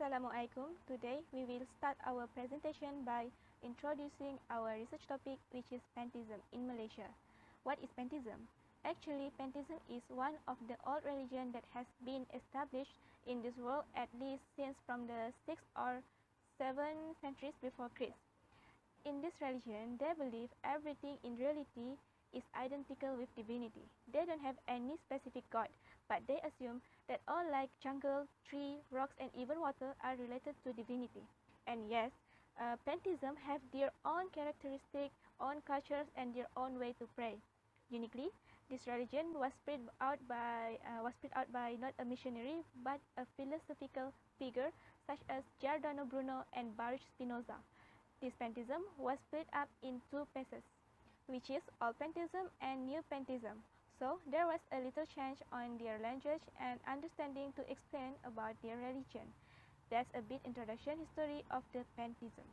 Assalamualaikum. Today we will start our presentation by introducing our research topic, which is Pantheism in Malaysia. What is Pantheism? Actually, Pantheism is one of the old religions that has been established in this world at least since from the 6th or 7th centuries before Christ. In this religion, they believe everything in reality is identical with divinity. They don't have any specific god, but they assume that all like jungle, tree, rocks, and even water are related to divinity. And yes, pantheism have their own characteristics, own cultures, and their own way to pray. Uniquely, this religion was spread out by not a missionary but a philosophical figure such as Giordano Bruno and Baruch Spinoza. This pantheism was split up in two phases, which is Old Pantheism and New Pantheism. So there was a little change on their language and understanding to explain about their religion. That's a bit introduction history of the pantheism.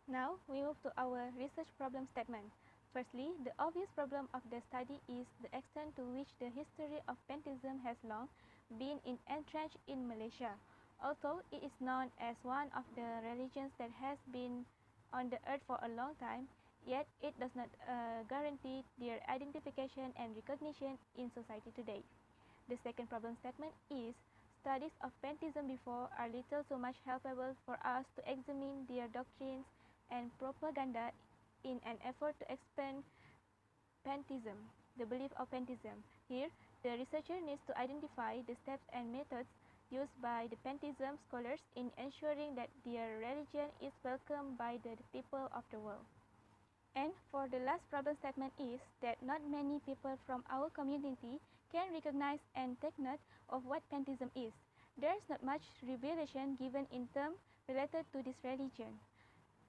Now we move to our research problem statement. Firstly, the obvious problem of the study is the extent to which the history of pantheism has long been entrenched in Malaysia. Although it is known as one of the religions that has been on the earth for a long time, yet it does not guarantee their identification and recognition in society today. The second problem statement is studies of pantheism before are little so much helpful for us to examine their doctrines and propaganda in an effort to explain pantheism, the belief of pantheism. Here, the researcher needs to identify the steps and methods used by the pantheism scholars in ensuring that their religion is welcomed by the people of the world. And for the last problem statement is that not many people from our community can recognize and take note of what pantheism is. There is not much revelation given in terms related to this religion.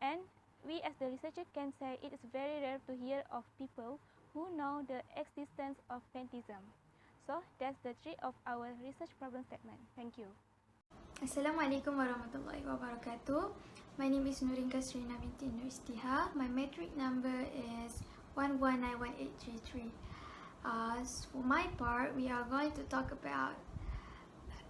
And we as the researcher can say it is very rare to hear of people who know the existence of pantheism. So that's the three of our research problem statement. Thank you. Assalamualaikum warahmatullahi wabarakatuh. My name is Nurinqasrina Binti Izdihar. My metric number is 1191833. For my part, we are going to talk about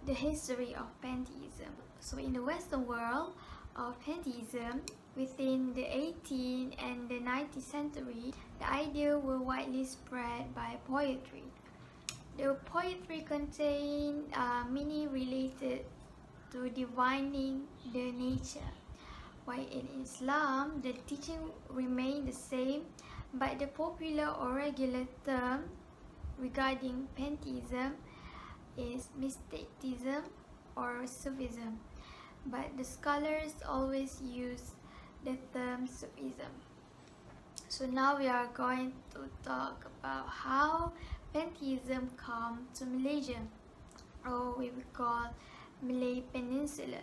the history of pantheism. So in the Western world of pantheism, within the 18th and the 19th century, the idea were widely spread by poetry. The poetry contained meaning related to divining the nature. While in Islam, the teaching remained the same, but the popular or regular term regarding pantheism is mysticism or Sufism, but the scholars always use the term Sufism. So now we are going to talk about how pantheism come to Malaysia, or we will call Malay Peninsula.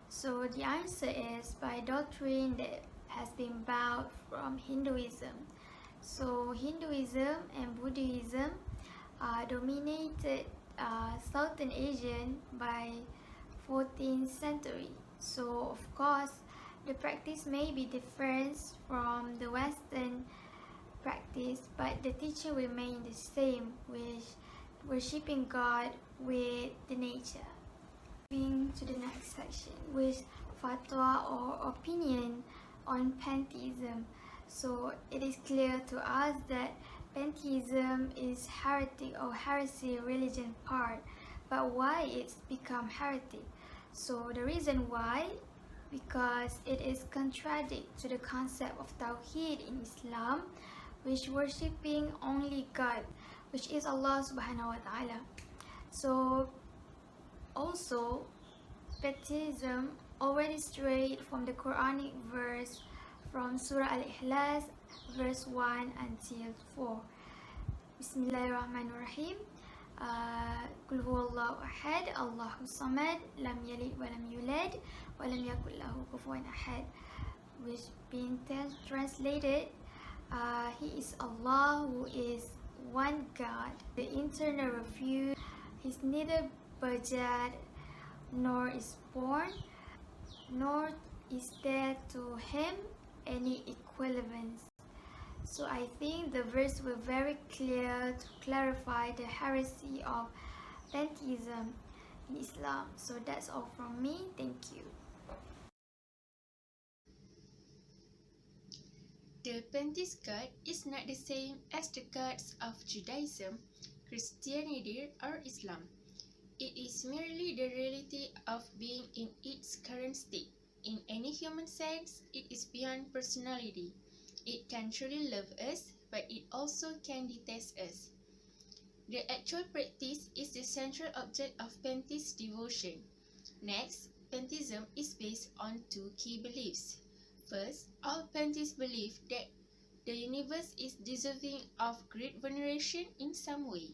So the answer is by doctrine that has been borrowed from Hinduism. So Hinduism and Buddhism dominated Southern Asia by 14th century. So of course, the practice may be different from the Western practice, but the teaching remained the same, with worshipping God with the nature. Moving to the next section with fatwa or opinion on pantheism. So it is clear to us that pantheism is heretic or heresy religion part, but why it's become heretic? So the reason why, because it is contradict to the concept of Tawheed in Islam, which worshipping only God, which is Allah subhanahu wa ta'ala. So also, pantheism already strayed from the Quranic verse from Surah Al-Ikhlas, verse 1 until 4. Bismillahirrahmanirrahim. Qul huwallahu ahad, Allahu samad, lam yalid wa lam yulad, wa lam yakul lahu kufuwan ahad. Which being translated, He is Allah who is one God, the eternal refuge. He's neither begat nor is born, nor is there to him any equivalence. So I think the verse were very clear to clarify the heresy of pantheism. in Islam. So that's all from me. Thank you. The Pantheist God is not the same as the gods of Judaism, Christianity, or Islam. It is merely the reality of being in its current state. In any human sense, it is beyond personality. It can truly love us, but it also can detest us. The actual practice is the central object of Pantheist devotion. Next, Pantheism is based on two key beliefs. First, all Pantheists believe that the universe is deserving of great veneration in some way.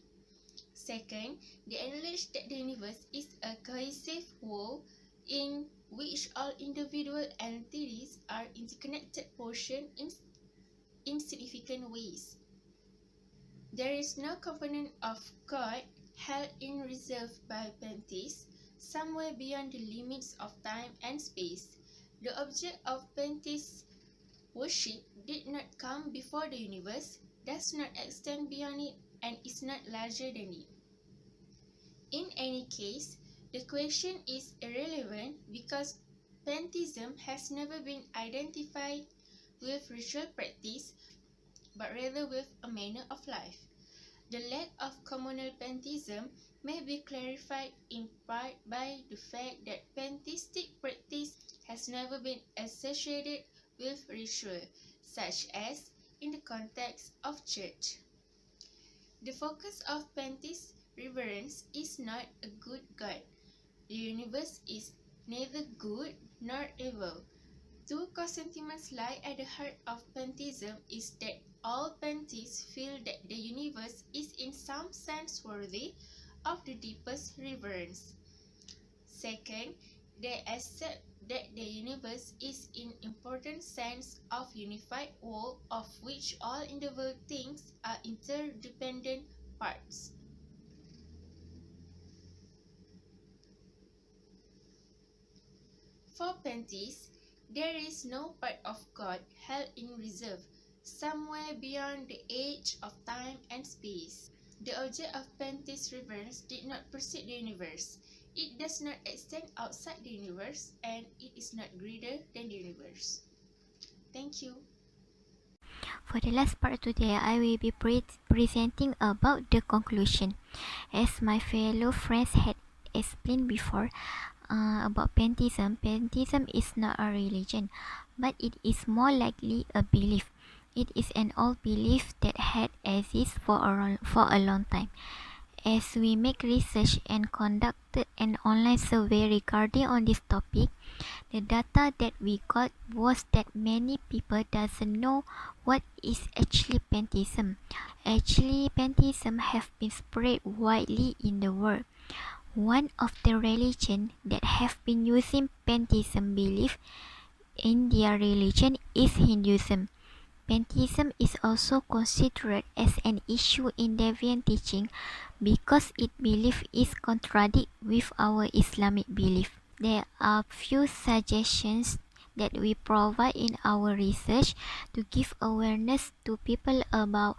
Second, they acknowledge that the universe is a cohesive whole in which all individual entities are interconnected portions in insignificant ways. There is no component of God held in reserve by Pantheists somewhere beyond the limits of time and space. The object of Pantheist worship did not come before the universe, does not extend beyond it, and is not larger than it. In any case, the question is irrelevant because Pantheism has never been identified with ritual practice, but rather with a manner of life. The lack of communal pantheism may be clarified in part by the fact that pantheistic practice has never been associated with ritual, such as in the context of church. The focus of pantheist reverence is not a good God. The universe is neither good nor evil. Two core sentiments lie at the heart of pantheism is that all pantheists feel that the universe is in some sense worthy of the deepest reverence. Second, they accept that the universe is in important sense of unified whole of which all individual things are interdependent parts. For pantheists, there is no part of God held in reserve, somewhere beyond the edge of time and space. The object of pantheist reverence did not precede the universe. It does not extend outside the universe, and it is not greater than the universe. Thank you. For the last part today, I will be presenting about the conclusion. As my fellow friends had explained before, about pantheism, pantheism is not a religion, but it is more likely a belief. It is an old belief that had existed for a long time. As we make research and conducted an online survey regarding on this topic, the data that we got was that many people doesn't know what is actually pantheism. Actually, pantheism have been spread widely in the world. One of the religions that have been using pantheism belief in their religion is Hinduism. Pantheism is also considered as an issue in Deviant teaching because its belief is contradict with our Islamic belief. There are few suggestions that we provide in our research to give awareness to people about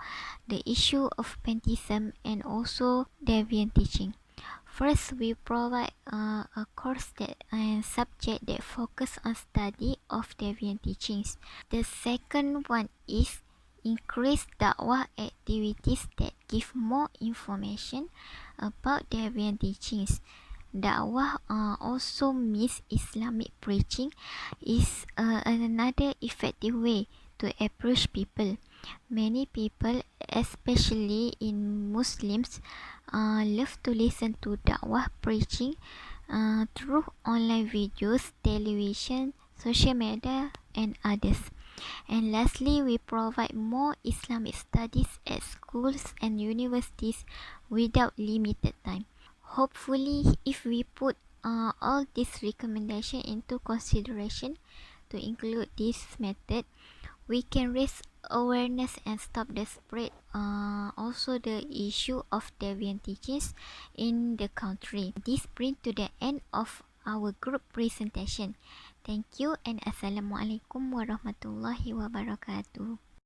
the issue of pantheism and also Deviant teaching. First, we provide a course and subject that focus on study of Deviant teachings. The second one is increase dakwah activities that give more information about Deviant teachings. Dakwah also means Islamic preaching is another effective way to approach people. Many people, especially in Muslims, love to listen to dakwah preaching through online videos, television, social media, and others. And lastly, we provide more Islamic studies at schools and universities without limited time. Hopefully, if we put all these recommendations into consideration to include this method, we can raise awareness and stop the spread also the issue of deviant teachings in the country. This brings to the end of our group presentation. Thank you and Assalamualaikum warahmatullahi wabarakatuh.